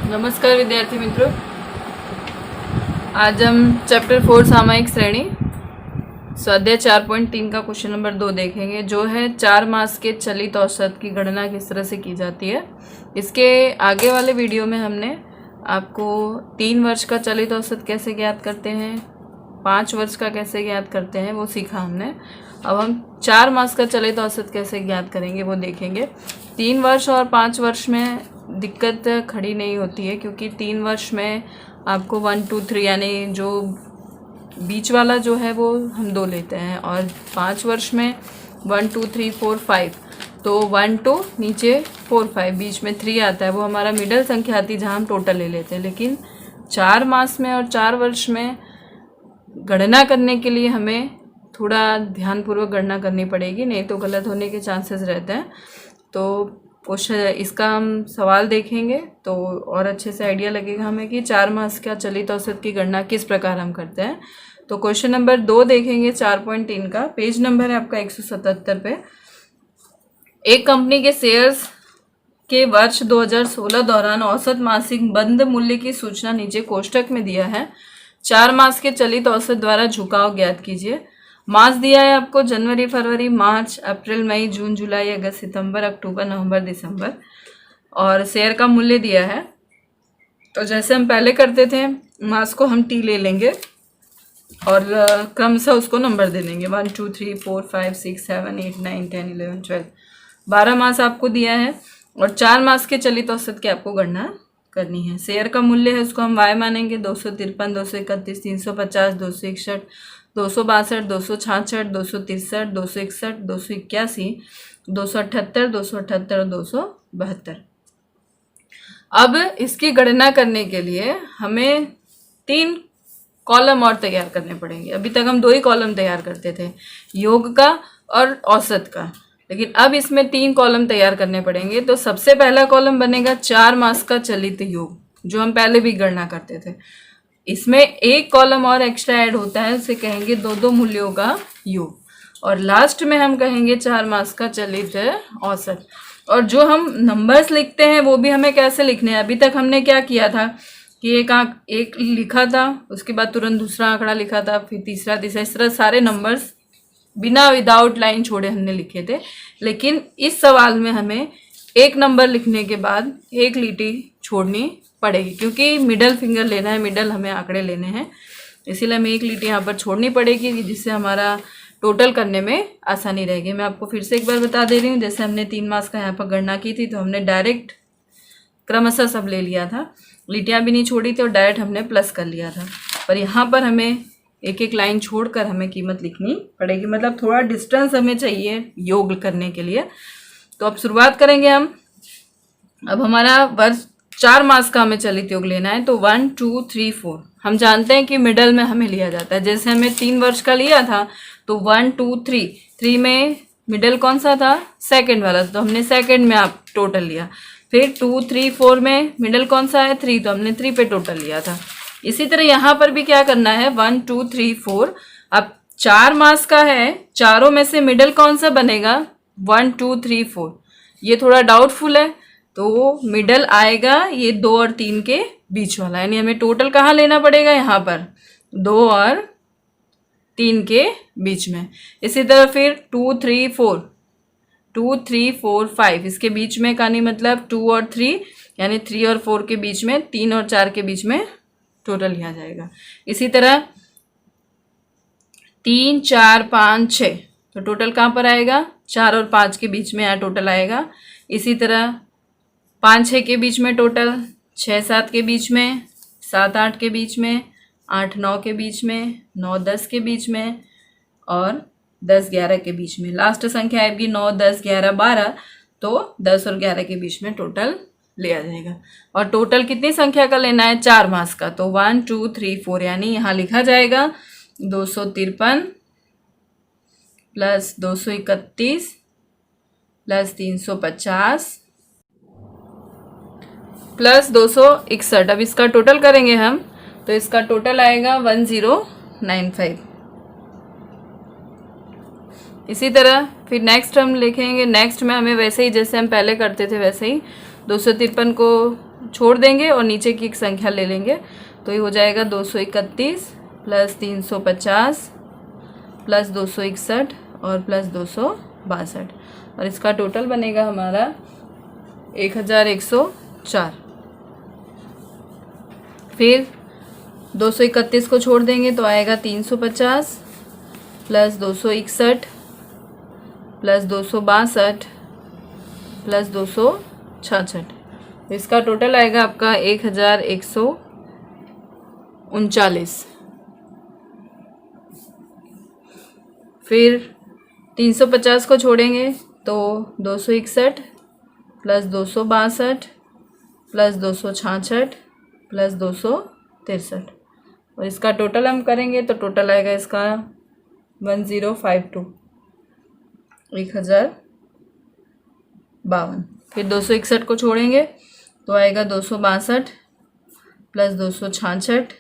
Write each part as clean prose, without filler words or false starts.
नमस्कार विद्यार्थी मित्रों, आज हम चैप्टर 4 सामयिक श्रेणी स्वाध्याय 4.3 का क्वेश्चन नंबर 2 देखेंगे, जो है 4 मास के चलित औसत की गणना किस तरह से की जाती है। इसके आगे वाले वीडियो में हमने आपको 3 वर्ष का चलित औसत कैसे ज्ञात करते हैं, 5 वर्ष का कैसे ज्ञात करते हैं, वो सीखा हमने। अब हम 4 मास का चलित औसत कैसे ज्ञात करेंगे वो देखेंगे। 3 वर्ष और 5 वर्ष में दिक्कत खड़ी नहीं होती है, क्योंकि 3 वर्ष में आपको 1 2 3 यानी जो बीच वाला जो है वो हम 2 लेते हैं, और 5 वर्ष में 1 2 3 4 5, तो 1 2 नीचे 4 5 बीच में 3 आता है, वो हमारा मिडल संख्या आती है जहाँ हम टोटल ले लेते हैं। लेकिन 4 मास में और 4 वर्ष में गणना करने के लिए हमें थोड़ा ध्यानपूर्वक गणना करनी पड़ेगी, नहीं तो गलत होने के चांसेस रहते हैं। तो क्वेश्चन इसका हम सवाल देखेंगे तो और अच्छे से आइडिया लगेगा हमें कि 4 मास का चलित औसत की गणना किस प्रकार हम करते हैं। तो क्वेश्चन नंबर 2 देखेंगे 4.3 का, पेज नंबर है आपका 177 पे। एक कंपनी के शेयर्स के वर्ष 2016 दौरान औसत मासिक बंद मूल्य की सूचना नीचे कोष्ठक में दिया है। 4 मास के चलित औसत द्वारा झुकाव ज्ञात कीजिए। मास दिया है आपको जनवरी, फरवरी, मार्च, अप्रैल, मई, जून, जुलाई, अगस्त, सितंबर, अक्टूबर, नवंबर, दिसंबर, और शेयर का मूल्य दिया है। तो जैसे हम पहले करते थे, मास को हम टी ले लेंगे और क्रमशः उसको नंबर दे देंगे 1 2 3 4 5 6 7 8 9 10 11 12 12 मास आपको दिया है, और 4 मास के चलित औसत की आपको गणना करनी है। शेयर का मूल्य है उसको हम वाई मानेंगे, 253, 231, 350, 261, 262, 266, 263, 261, 281, 278, 278 और 272। अब इसकी गणना करने के लिए हमें 3 कॉलम और तैयार करने पड़ेंगे। अभी तक हम 2 ही कॉलम तैयार करते थे, योग का और औसत का, लेकिन अब इसमें 3 कॉलम तैयार करने पड़ेंगे। तो सबसे पहला कॉलम बनेगा 4 मास का चलित योग, जो हम पहले भी गणना करते थे। इसमें एक कॉलम और एक्स्ट्रा ऐड होता है, उसे कहेंगे 2 मूल्यों का योग, और लास्ट में हम कहेंगे 4 मास का चलित औसत। और जो हम नंबर्स लिखते हैं वो भी हमें कैसे लिखने हैं। अभी तक हमने क्या किया था कि एक लिखा था, उसके बाद तुरंत दूसरा आंकड़ा लिखा था, फिर तीसरा, इस तरह सारे नंबर्स बिना विदाउट लाइन छोड़े हमने लिखे थे। लेकिन इस सवाल में हमें एक नंबर लिखने के बाद एक लिटी छोड़नी पड़ेगी, क्योंकि मिडल फिंगर लेना है, मिडल हमें आंकड़े लेने हैं, इसीलिए हमें एक लिटी यहाँ पर छोड़नी पड़ेगी, जिससे हमारा टोटल करने में आसानी रहेगी। मैं आपको फिर से एक बार बता दे रही हूँ, जैसे हमने 3 मास का यहाँ पर गणना की थी, तो हमने डायरेक्ट क्रमशः सब ले लिया था, लिटियाँ भी नहीं छोड़ी थी, और डायरेक्ट हमने प्लस कर लिया था। पर यहाँ पर हमें एक एक लाइन छोड़कर हमें कीमत लिखनी पड़ेगी, मतलब थोड़ा डिस्टेंस हमें चाहिए योग करने के लिए। तो अब शुरुआत करेंगे हम। अब हमारा वर्ष 4 मास का हमें चलित योग लेना है, तो 1 2 3 4 हम जानते हैं कि मिडल में हमें लिया जाता है। जैसे हमें 3 वर्ष का लिया था, तो 1 2 3 में मिडल कौन सा था, सेकंड वाला, तो हमने सेकंड में आप टोटल लिया। फिर 2 3 4 में मिडल कौन सा है, 3, तो हमने 3 पे टोटल लिया था। इसी तरह यहाँ पर भी क्या करना है, 1 2 3 4। अब 4 मास का है, चारों में से मिडल कौन सा बनेगा, 1 2 3 4। ये थोड़ा डाउटफुल है, तो मिडल आएगा ये 2 और 3 के बीच वाला, यानी हमें टोटल कहाँ लेना पड़ेगा, यहाँ पर 2 और 3 के बीच में। इसी तरह फिर 2 3 4, 2 3 4 5 इसके बीच में कहानी, मतलब 2 और 3, यानी 3 और 4 के बीच में, 3 और 4 के बीच में टोटल लिया जाएगा। इसी तरह 3 4 5 6, तो टोटल कहाँ पर आएगा, 4 और 5 के बीच में यहाँ टोटल आएगा। इसी तरह 5 6 के बीच में टोटल, 6 7 के बीच में, 7 8 के बीच में, 8 9 के बीच में, 9 10 के बीच में, और 10 11 के बीच में। लास्ट संख्या आएगी 9 10 11 12, तो 10 और 11 के बीच में टोटल लिया जाएगा। और टोटल कितनी संख्या का लेना है, 4 मास का, तो 1 2 3 4, यानी यहाँ लिखा जाएगा 253 प्लस 231 प्लस 350 प्लस 261। अब इसका टोटल करेंगे हम, तो इसका टोटल आएगा 1095। इसी तरह फिर नेक्स्ट हम लिखेंगे। नेक्स्ट में हमें वैसे ही जैसे हम पहले करते थे वैसे ही 253 को छोड़ देंगे और नीचे की एक संख्या ले लेंगे। तो ये हो जाएगा 231 प्लस 350 प्लस 261 और प्लस 262 और इसका टोटल बनेगा हमारा 1104। फिर 231 को छोड़ देंगे तो आएगा 350 प्लस 261 प्लस 262 प्लस 266। इसका टोटल आएगा आपका 1139। फिर 350 को छोड़ेंगे तो 261 प्लस 262 प्लस 266 प्लस 263 और इसका टोटल हम करेंगे तो टोटल आएगा इसका 1052, 1052। फिर 261 को छोड़ेंगे तो आएगा 262 प्लस 266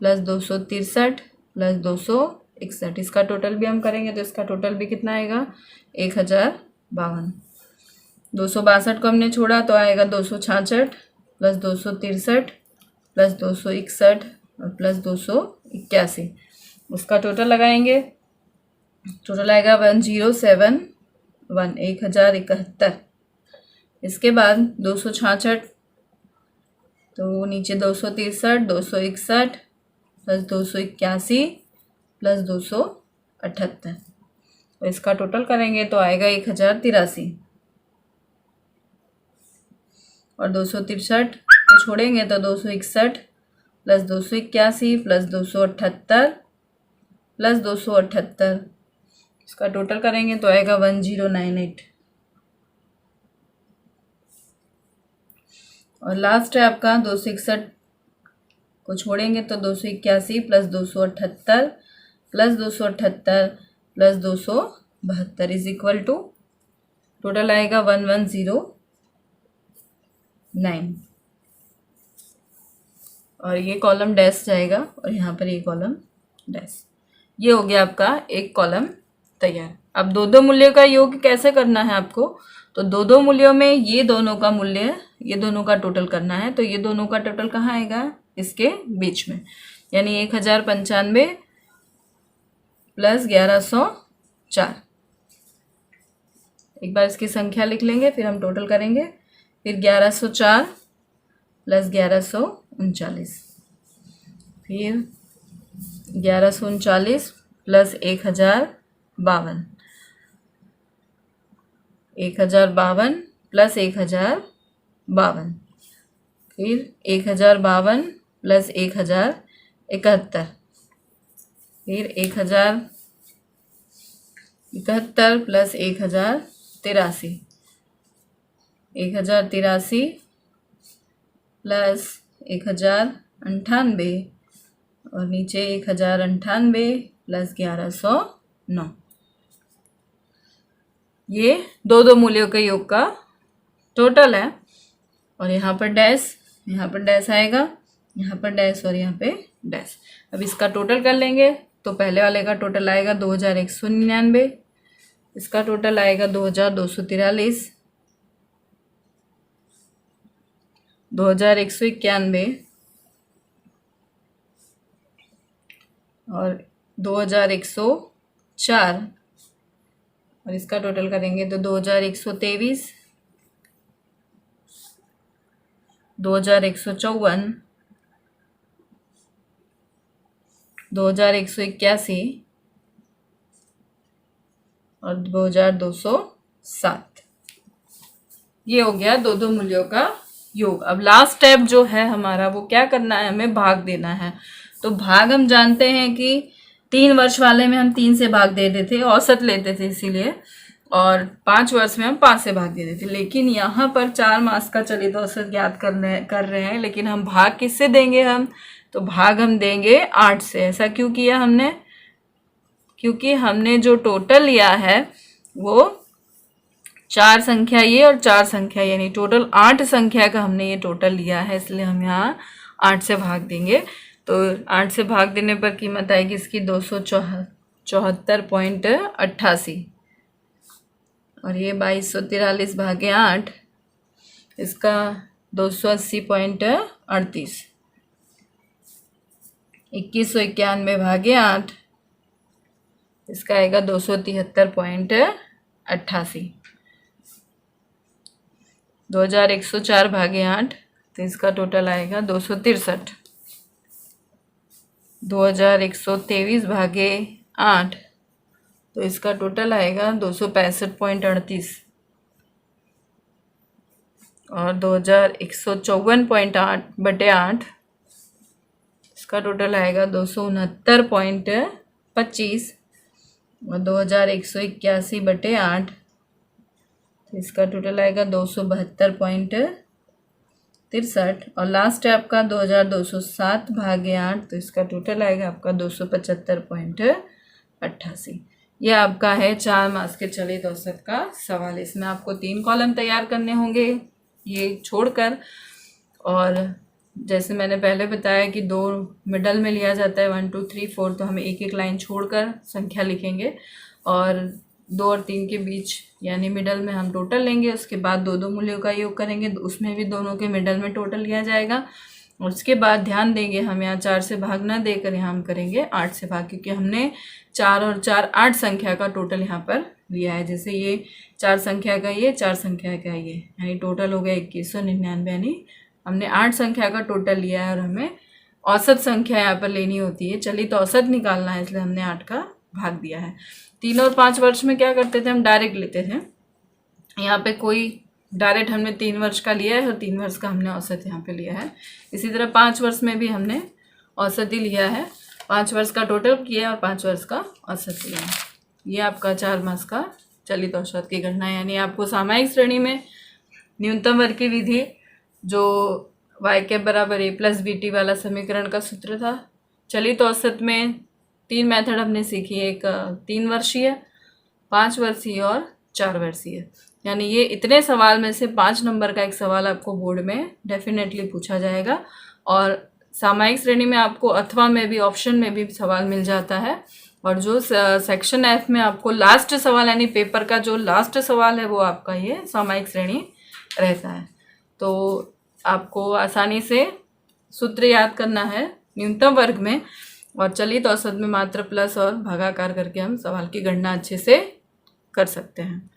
प्लस 263 प्लस 261। इसका टोटल भी हम करेंगे तो इसका टोटल भी कितना आएगा 1052। 262 को हमने छोड़ा तो आएगा 266 प्लस 263 प्लस 261 और प्लस 281। उसका टोटल लगाएंगे, टोटल आएगा 1071, 1071। इसके बाद 266 तो नीचे 263, 261 प्लस 281 प्लस 278 तो इसका टोटल करेंगे तो आएगा 1083 और 263 को छोड़ेंगे तो 261 प्लस 281 प्लस 278 प्लस 278। इसका टोटल करेंगे तो आएगा 1098 और लास्ट है आपका 261 को छोड़ेंगे तो 281 plus 278 plus 278 plus 272 is equal to total आएगा 1109 और ये कॉलम डैश जाएगा और यहाँ पर ये कॉलम डैश। ये हो गया आपका एक कॉलम तैयार। अब दो दो मूल्यों का योग कैसे करना है आपको, तो दो दो मूल्यों में ये दोनों का मूल्य, ये दोनों का टोटल करना है। तो ये दोनों का टोटल कहाँ आएगा, इसके बीच में, यानी 1095 प्लस 1104। एक बार इसकी संख्या लिख लेंगे फिर हम टोटल करेंगे। फिर 1104 प्लस 1139, फिर 1139 प्लस 1052, 1052 प्लस 1052, फिर 1052 प्लस 1071, फिर 1071 प्लस 1083, 1083 प्लस 1098 और नीचे 1098 प्लस 1109। ये दो दो मूल्यों के योग का टोटल है और यहाँ पर डैश, यहाँ पर डैश आएगा, यहाँ पर डैश और यहाँ पे डैश। अब इसका टोटल कर लेंगे तो पहले वाले का टोटल आएगा 2199, इसका टोटल आएगा 2243, 2191 और 2104 और इसका टोटल करेंगे तो 2123, 2154, 2181 और 2207। ये हो गया दो दो मूल्यों का योग। अब लास्ट स्टेप जो है हमारा वो क्या करना है, हमें भाग देना है। तो भाग हम जानते हैं कि 3 वर्ष वाले में हम 3 से भाग दे देते थे, औसत लेते थे इसीलिए, और 5 वर्ष में हम 5 से भाग दे देते थे। लेकिन यहाँ पर 4 मास का चलित औसत ज्ञात कर रहे हैं, लेकिन हम भाग किससे देंगे, हम तो भाग हम देंगे 8 से। ऐसा क्यों किया हमने, क्योंकि हमने जो टोटल लिया है वो 4 संख्या ये और 4 संख्या, यानी टोटल 8 संख्या का हमने ये टोटल लिया है, इसलिए हम यहाँ 8 से भाग देंगे। तो 8 से भाग देने पर कीमत आएगी इसकी 74.88 और ये 2243 भागे 8 इसका 280.38। 2191 भागे 8 इसका आएगा 273.88। 2104 भागे 8 तो इसका टोटल आएगा 263। 2123 भागे 8 तो इसका टोटल आएगा 265.38 और 2154.8 बटे 8 इसका टोटल आएगा 269.25 और 2181 बटे 8 तो इसका टोटल आएगा 272.63 और लास्ट है आपका 2207 भागे 8 तो इसका टोटल आएगा आपका 275.88। यह आपका है 4 मास के चलित औसत का सवाल। इसमें आपको 3 कॉलम तैयार करने होंगे ये छोड़कर, और जैसे मैंने पहले बताया कि 2 मिडल में लिया जाता है 1 2 3 4, तो हमें एक एक लाइन छोड़कर संख्या लिखेंगे और 2 और 3 के बीच यानी मिडल में हम टोटल लेंगे। उसके बाद 2 मूल्यों का योग करेंगे, उसमें भी दोनों के मिडल में टोटल लिया जाएगा। और उसके बाद ध्यान देंगे हम यहाँ 4 से भाग ना देकर यहाँ हम करेंगे 8 से भाग, क्योंकि हमने 4 और 4 8 संख्या का टोटल यहाँ पर लिया है। जैसे ये 4 संख्या का ये 4 संख्या का ये, यानी टोटल हो गया 2199, यानी हमने 8 संख्या का टोटल लिया है और हमें औसत संख्या यहाँ पर लेनी होती है, चलित औसत निकालना है, इसलिए हमने 8 का भाग दिया है। 3 और 5 वर्ष में क्या करते थे, हम डायरेक्ट लेते थे। यहाँ पे कोई डायरेक्ट हमने 3 वर्ष का लिया है और 3 वर्ष का हमने औसत यहाँ पे लिया है। इसी तरह 5 वर्ष में भी हमने औसत ही लिया है, 5 वर्ष का टोटल किया है और 5 वर्ष का औसत लिया है। ये आपका 4 मास का चलित औसत की गणना है। यानी आपको सामयिक श्रेणी में न्यूनतम वर्ग की विधि जो y बराबर a प्लस BT वाला समीकरण का सूत्र था, चलित औसत में 3 मेथड हमने सीखी, एक 3 वर्षीय, 5 वर्षीय और 4 वर्षीय। यानी ये इतने सवाल में से 5 नंबर का एक सवाल आपको बोर्ड में डेफिनेटली पूछा जाएगा। और सामयिक श्रेणी में आपको अथवा में भी, ऑप्शन में भी सवाल मिल जाता है। और जो सेक्शन F में आपको लास्ट सवाल यानी पेपर का जो लास्ट सवाल है वो आपका ये सामयिक श्रेणी रहता है। तो आपको आसानी से सूत्र याद करना है न्यूनतम वर्ग में, और चलित औसत में मात्र प्लस और भागाकार करके हम सवाल की गणना अच्छे से कर सकते हैं।